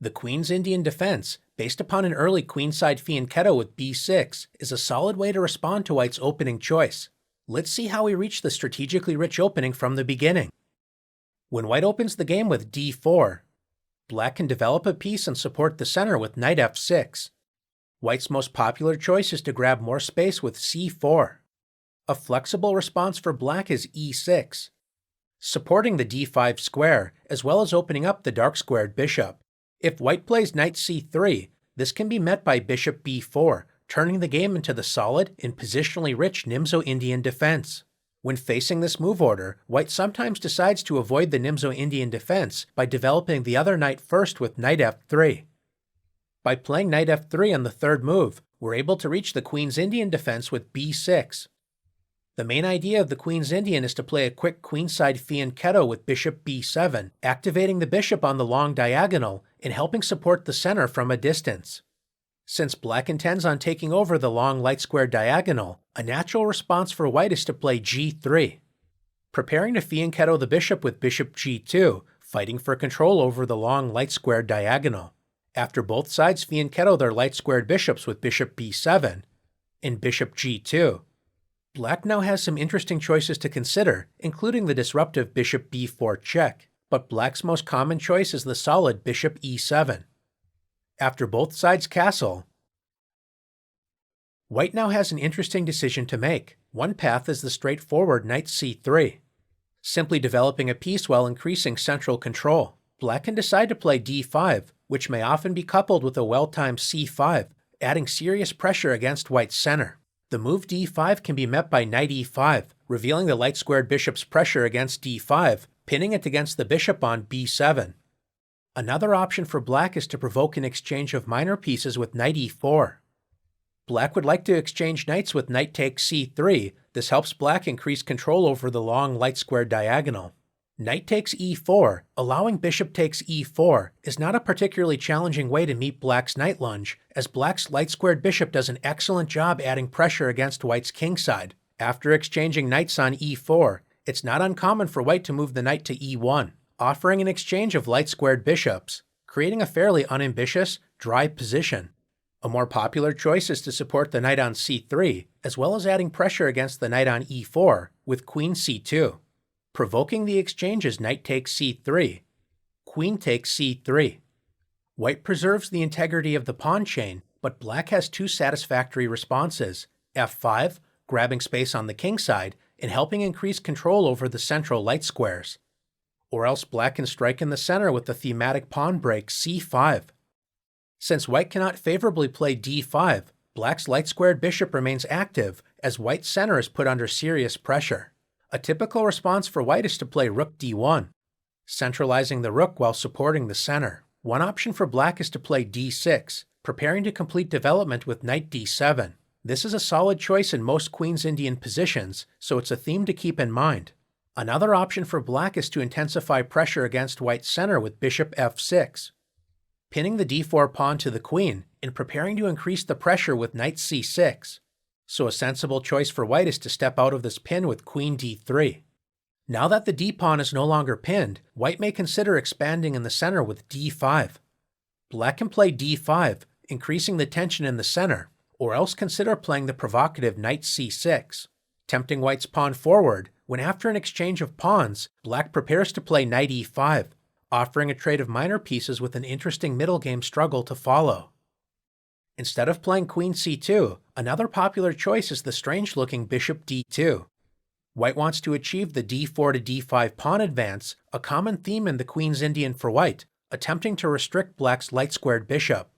The queen's Indian defense, based upon an early queenside fianchetto with b6, is a solid way to respond to white's opening choice. Let's see how we reach the strategically rich opening from the beginning. When white opens the game with d4, black can develop a piece and support the center with knight f6. White's most popular choice is to grab more space with c4. A flexible response for black is e6, supporting the d5 square, as well as opening up the dark-squared bishop. If white plays knight c3, this can be met by bishop b4, turning the game into the solid and positionally rich Nimzo-Indian defense. When facing this move order, white sometimes decides to avoid the Nimzo-Indian defense by developing the other knight first with knight f3. By playing knight f3 on the third move, we're able to reach the queen's Indian defense with b6. The main idea of the queen's Indian is to play a quick queenside fianchetto with bishop b7, activating the bishop on the long diagonal and helping support the center from a distance. Since black intends on taking over the long light-squared diagonal, a natural response for white is to play g3, preparing to fianchetto the bishop with bishop g2, fighting for control over the long light-squared diagonal. After both sides fianchetto their light-squared bishops with bishop b7 and bishop g2, black now has some interesting choices to consider, including the disruptive bishop b4 check, but black's most common choice is the solid bishop e7. After both sides castle, white now has an interesting decision to make. One path is the straightforward knight c3, simply developing a piece while increasing central control. Black can decide to play d5, which may often be coupled with a well-timed c5, adding serious pressure against white's center. The move d5 can be met by knight e5, revealing the light-squared bishop's pressure against d5, pinning it against the bishop on b7. Another option for black is to provoke an exchange of minor pieces with knight e4. Black would like to exchange knights with knight takes c3. This helps black increase control over the long light-squared diagonal. Knight takes e4, allowing bishop takes e4, is not a particularly challenging way to meet black's knight lunge, as black's light-squared bishop does an excellent job adding pressure against white's kingside. After exchanging knights on e4, it's not uncommon for white to move the knight to e1, offering an exchange of light-squared bishops, creating a fairly unambitious, dry position. A more popular choice is to support the knight on c3, as well as adding pressure against the knight on e4 with queen c2. Provoking the exchange is knight takes c3, queen takes c3. White preserves the integrity of the pawn chain, but black has two satisfactory responses: f5, grabbing space on the king side and helping increase control over the central light squares. Or else black can strike in the center with the thematic pawn break c5. Since white cannot favorably play d5, black's light-squared bishop remains active as white's center is put under serious pressure. A typical response for white is to play rook d1, centralizing the rook while supporting the center. One option for black is to play d6, preparing to complete development with knight d7. This is a solid choice in most queen's Indian positions, so it's a theme to keep in mind. Another option for black is to intensify pressure against white's center with bishop f6, pinning the d4 pawn to the queen and preparing to increase the pressure with knight c6. So a sensible choice for white is to step out of this pin with queen d3. Now that the d-pawn is no longer pinned, white may consider expanding in the center with d5. Black can play d5, increasing the tension in the center, or else consider playing the provocative knight c6, tempting white's pawn forward when after an exchange of pawns, black prepares to play knight e5, offering a trade of minor pieces with an interesting middle game struggle to follow. Instead of playing queen c2, another popular choice is the strange-looking bishop d2. White wants to achieve the d4 to d5 pawn advance, a common theme in the queen's Indian for white, attempting to restrict black's light-squared bishop.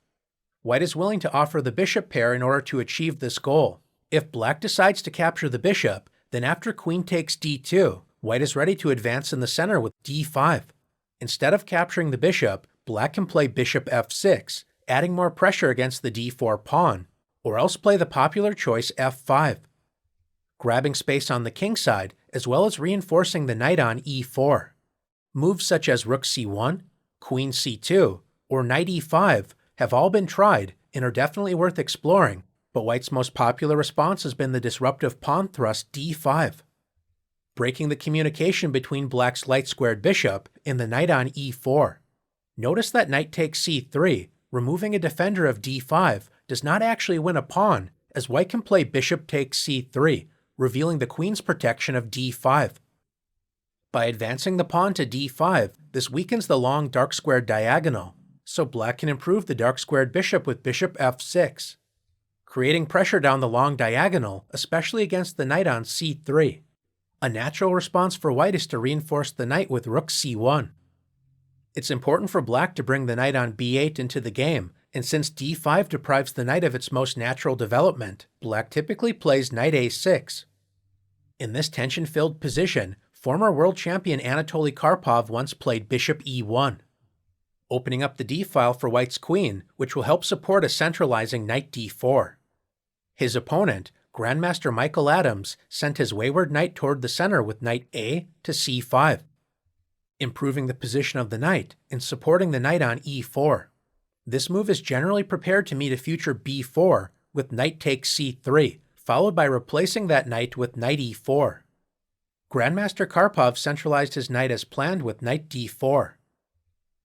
White is willing to offer the bishop pair in order to achieve this goal. If black decides to capture the bishop, then after queen takes d2, white is ready to advance in the center with d5. Instead of capturing the bishop, black can play bishop f6, adding more pressure against the d4 pawn, or else play the popular choice f5, grabbing space on the king side as well as reinforcing the knight on e4. Moves such as rook c1, queen c2, or knight e5 have all been tried and are definitely worth exploring, but white's most popular response has been the disruptive pawn thrust d5, breaking the communication between black's light-squared bishop and the knight on e4. Notice that knight takes c3, removing a defender of d5, does not actually win a pawn, as white can play bishop takes c3, revealing the queen's protection of d5. By advancing the pawn to d5, this weakens the long dark squared diagonal, so black can improve the dark squared bishop with bishop f6, creating pressure down the long diagonal, especially against the knight on c3. A natural response for white is to reinforce the knight with rook c1. It's important for black to bring the knight on b8 into the game, and since d5 deprives the knight of its most natural development, black typically plays knight a6. In this tension-filled position, former world champion Anatoly Karpov once played bishop e1, opening up the d-file for white's queen, which will help support a centralizing knight d4. His opponent, Grandmaster Michael Adams, sent his wayward knight toward the center with knight a to c5, improving the position of the knight and supporting the knight on e4. This move is generally prepared to meet a future b4 with knight takes c3, followed by replacing that knight with knight e4. Grandmaster Karpov centralized his knight as planned with knight d4,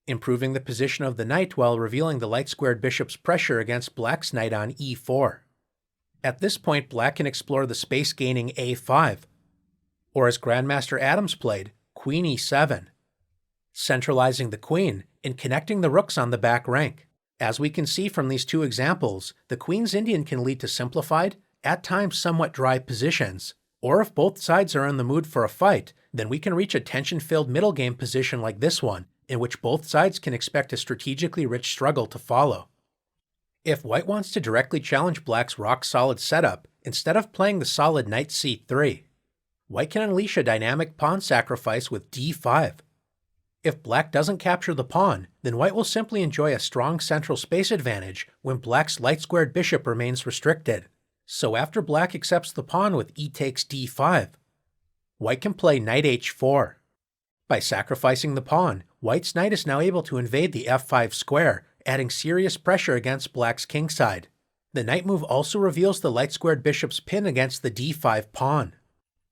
improving the position of the knight while revealing the light-squared bishop's pressure against black's knight on e4. At this point, black can explore the space-gaining a5, or as Grandmaster Adams played, queen e7, centralizing the queen and connecting the rooks on the back rank. As we can see from these two examples, the queen's Indian can lead to simplified, at times somewhat dry positions, or if both sides are in the mood for a fight, then we can reach a tension-filled middle game position like this one, in which both sides can expect a strategically rich struggle to follow. If white wants to directly challenge black's rock-solid setup, instead of playing the solid knight c3, white can unleash a dynamic pawn sacrifice with d5. If black doesn't capture the pawn, then white will simply enjoy a strong central space advantage when black's light-squared bishop remains restricted. So after black accepts the pawn with e takes d5, white can play knight h4. By sacrificing the pawn, white's knight is now able to invade the f5 square, adding serious pressure against black's kingside. The knight move also reveals the light-squared bishop's pin against the d5 pawn.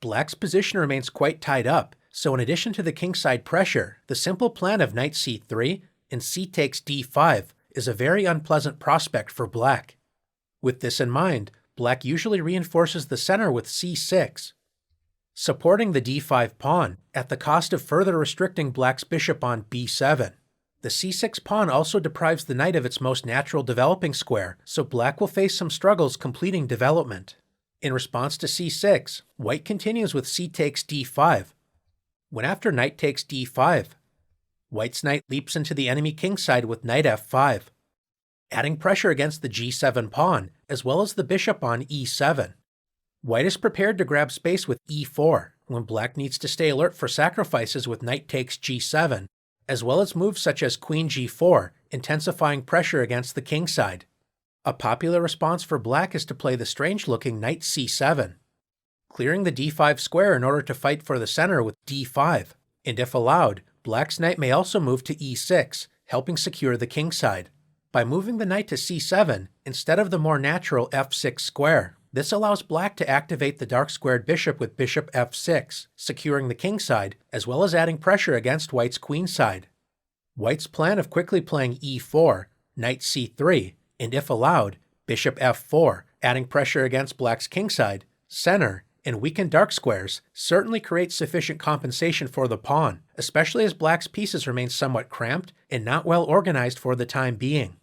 Black's position remains quite tied up, so in addition to the kingside pressure, the simple plan of knight c3 and c takes d5 is a very unpleasant prospect for black. With this in mind, black usually reinforces the center with c6, supporting the d5 pawn at the cost of further restricting black's bishop on b7. The c6 pawn also deprives the knight of its most natural developing square, so black will face some struggles completing development. In response to c6, white continues with c takes d5, when after knight takes d5, white's knight leaps into the enemy kingside with knight f5, adding pressure against the g7 pawn, as well as the bishop on e7. White is prepared to grab space with e4, when black needs to stay alert for sacrifices with knight takes g7, as well as moves such as queen g4, intensifying pressure against the kingside. A popular response for black is to play the strange-looking knight c7, clearing the d5 square in order to fight for the center with d5, and if allowed, black's knight may also move to e6, helping secure the kingside. By moving the knight to c7 instead of the more natural f6 square, this allows black to activate the dark-squared bishop with bishop f6, securing the kingside, as well as adding pressure against white's queenside. White's plan of quickly playing e4, knight c3, and if allowed, bishop f4, adding pressure against black's kingside, center, and weakened dark squares certainly creates sufficient compensation for the pawn, especially as black's pieces remain somewhat cramped and not well organized for the time being.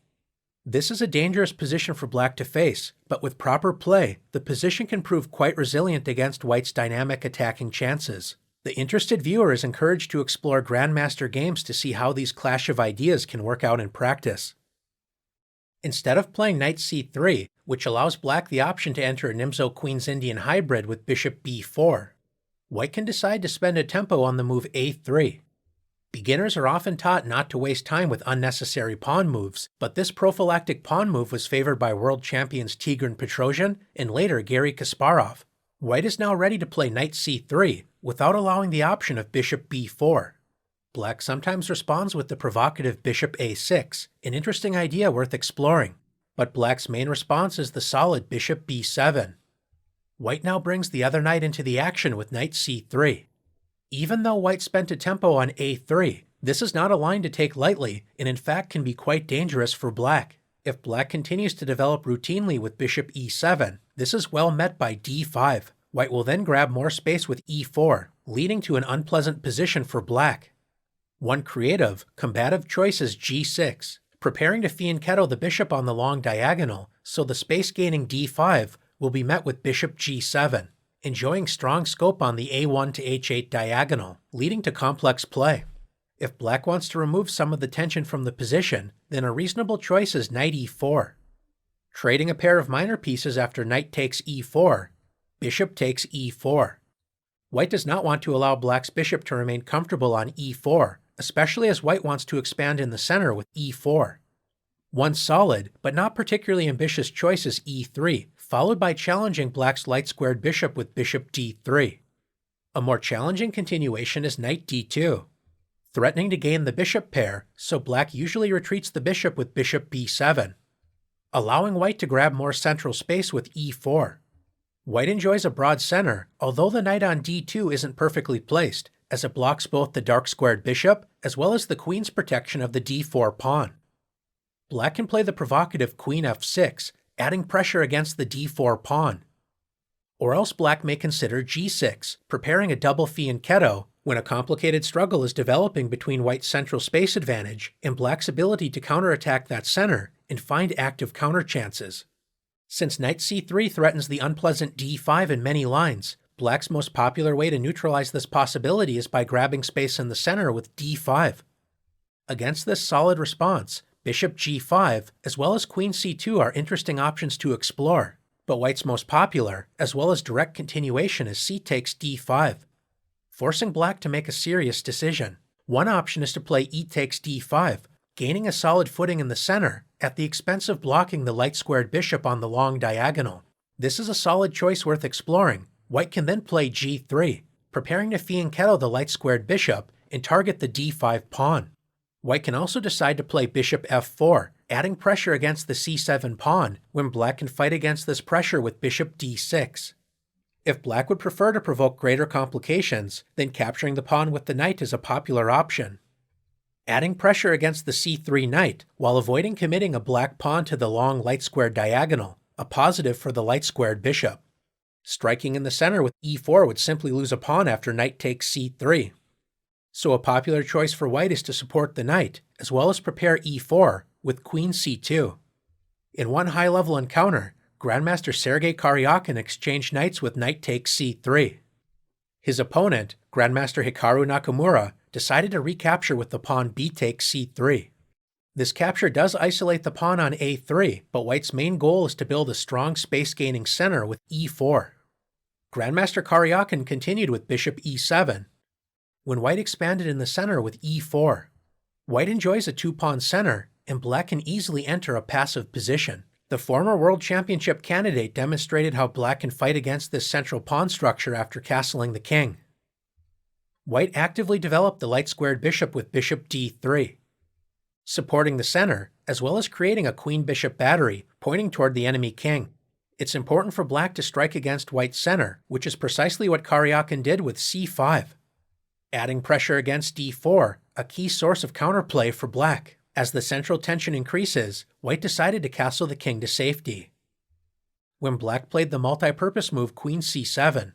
This is a dangerous position for black to face, but with proper play, the position can prove quite resilient against white's dynamic attacking chances. The interested viewer is encouraged to explore Grandmaster games to see how these clash of ideas can work out in practice. Instead of playing knight c3, which allows black the option to enter a Nimzo Queen's Indian hybrid with bishop b4, white can decide to spend a tempo on the move a3. Beginners are often taught not to waste time with unnecessary pawn moves, but this prophylactic pawn move was favored by world champions Tigran Petrosian and later Garry Kasparov. White is now ready to play knight c3 without allowing the option of bishop b4. Black sometimes responds with the provocative bishop a6, an interesting idea worth exploring, but black's main response is the solid bishop b7. White now brings the other knight into the action with knight c3. Even though white spent a tempo on a3, This is not a line to take lightly, and in fact can be quite dangerous for black. If black continues to develop routinely with bishop e7, this is well met by d5. White will then grab more space with e4, leading to an unpleasant position for black. One creative, combative choice is g6, preparing to fianchetto the bishop on the long diagonal, so the space-gaining d5 will be met with bishop g7, enjoying strong scope on the a1 to h8 diagonal, leading to complex play. If black wants to remove some of the tension from the position, then a reasonable choice is knight e4. Trading a pair of minor pieces after knight takes e4, bishop takes e4. White does not want to allow black's bishop to remain comfortable on e4, especially as white wants to expand in the center with e4. One solid, but not particularly ambitious choice is e3, followed by challenging black's light-squared bishop with bishop d3. A more challenging continuation is knight d2, threatening to gain the bishop pair, so black usually retreats the bishop with bishop b7, allowing white to grab more central space with e4. White enjoys a broad center, although the knight on d2 isn't perfectly placed, as it blocks both the dark-squared bishop as well as the queen's protection of the d4 pawn. Black can play the provocative queen f6, adding pressure against the d4 pawn. Or else black may consider g6, preparing a double fianchetto when a complicated struggle is developing between white's central space advantage and black's ability to counterattack that center and find active counter chances. Since knight c3 threatens the unpleasant d5 in many lines, black's most popular way to neutralize this possibility is by grabbing space in the center with d5. Against this solid response, bishop g5 as well as queen c2 are interesting options to explore, but white's most popular, as well as direct continuation, is c takes d5, forcing black to make a serious decision. One option is to play e takes d5, gaining a solid footing in the center at the expense of blocking the light-squared bishop on the long diagonal. This is a solid choice worth exploring. White can then play g3, preparing to fianchetto the light-squared bishop and target the d5 pawn. White can also decide to play bishop f4, adding pressure against the c7 pawn, when black can fight against this pressure with bishop d6. If black would prefer to provoke greater complications, then capturing the pawn with the knight is a popular option. Adding pressure against the c3 knight while avoiding committing a black pawn to the long light-squared diagonal, a positive for the light-squared bishop. Striking in the center with e4 would simply lose a pawn after knight takes c3. So a popular choice for white is to support the knight, as well as prepare e4 with queen c2. In one high-level encounter, Grandmaster Sergei Karyakin exchanged knights with knight takes c3. His opponent, Grandmaster Hikaru Nakamura, decided to recapture with the pawn b takes c3. This capture does isolate the pawn on a3, but white's main goal is to build a strong space-gaining center with e4. Grandmaster Karyakin continued with bishop e7, when white expanded in the center with e4. White enjoys a two-pawn center, and black can easily enter a passive position. The former World Championship candidate demonstrated how black can fight against this central pawn structure after castling the king. White actively developed the light-squared bishop with bishop d3, supporting the center, as well as creating a queen-bishop battery pointing toward the enemy king. It's important for black to strike against white's center, which is precisely what Karyakin did with c5. Adding pressure against d4, a key source of counterplay for black. As the central tension increases, white decided to castle the king to safety. When black played the multi-purpose move queen c7,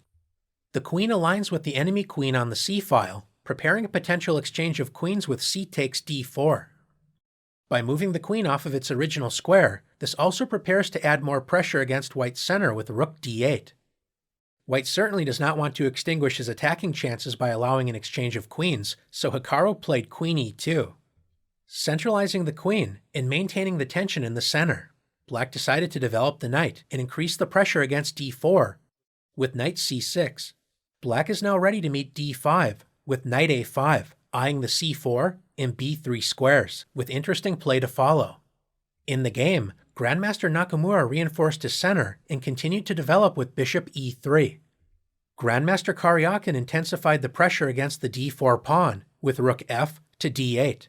the queen aligns with the enemy queen on the c-file, preparing a potential exchange of queens with c takes d4. By moving the queen off of its original square, this also prepares to add more pressure against white's center with rook d8. White certainly does not want to extinguish his attacking chances by allowing an exchange of queens, so Hikaru played queen e2, centralizing the queen and maintaining the tension in the center. Black decided to develop the knight and increase the pressure against d4 with knight c6. Black is now ready to meet d5 with knight a5, eyeing the c4 and b3 squares, with interesting play to follow. In the game, Grandmaster Nakamura reinforced his center and continued to develop with bishop e3. Grandmaster Karyakin intensified the pressure against the d4 pawn with rook f to d8.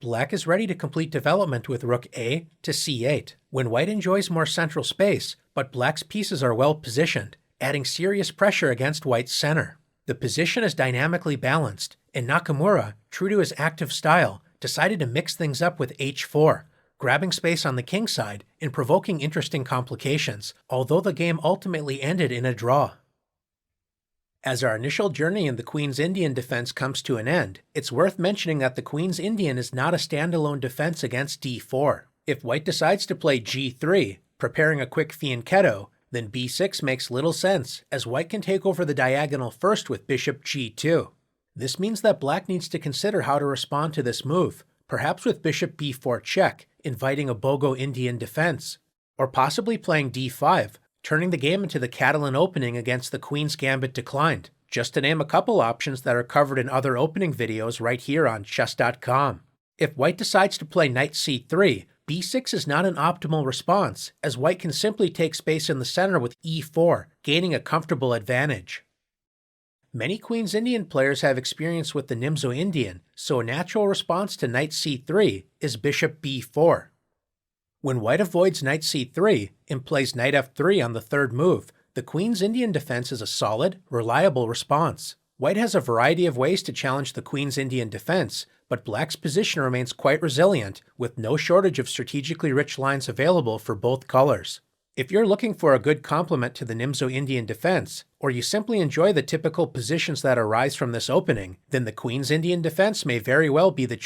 Black is ready to complete development with rook a to c8, when white enjoys more central space, but black's pieces are well positioned, adding serious pressure against white's center. The position is dynamically balanced, and Nakamura, true to his active style, decided to mix things up with h4, grabbing space on the king side and provoking interesting complications, although the game ultimately ended in a draw. As our initial journey in the Queen's Indian defense comes to an end, it's worth mentioning that the Queen's Indian is not a standalone defense against d4. If white decides to play g3, preparing a quick fianchetto, then b6 makes little sense, as white can take over the diagonal first with bishop g2. This means that black needs to consider how to respond to this move, perhaps with bishop b4 check, inviting a Bogo Indian defense, or possibly playing d5, turning the game into the Catalan opening against the Queen's Gambit declined, just to name a couple options that are covered in other opening videos right here on chess.com. If white decides to play knight c3, b6 is not an optimal response, as white can simply take space in the center with e4, gaining a comfortable advantage. Many Queen's Indian players have experience with the Nimzo Indian, so a natural response to knight c3 is bishop b4. When white avoids knight c3 and plays knight f3 on the third move, the Queen's Indian defense is a solid, reliable response. White has a variety of ways to challenge the Queen's Indian defense, but black's position remains quite resilient, with no shortage of strategically rich lines available for both colors. If you're looking for a good complement to the Nimzo Indian defense, or you simply enjoy the typical positions that arise from this opening, then the Queen's Indian defense may very well be the choice.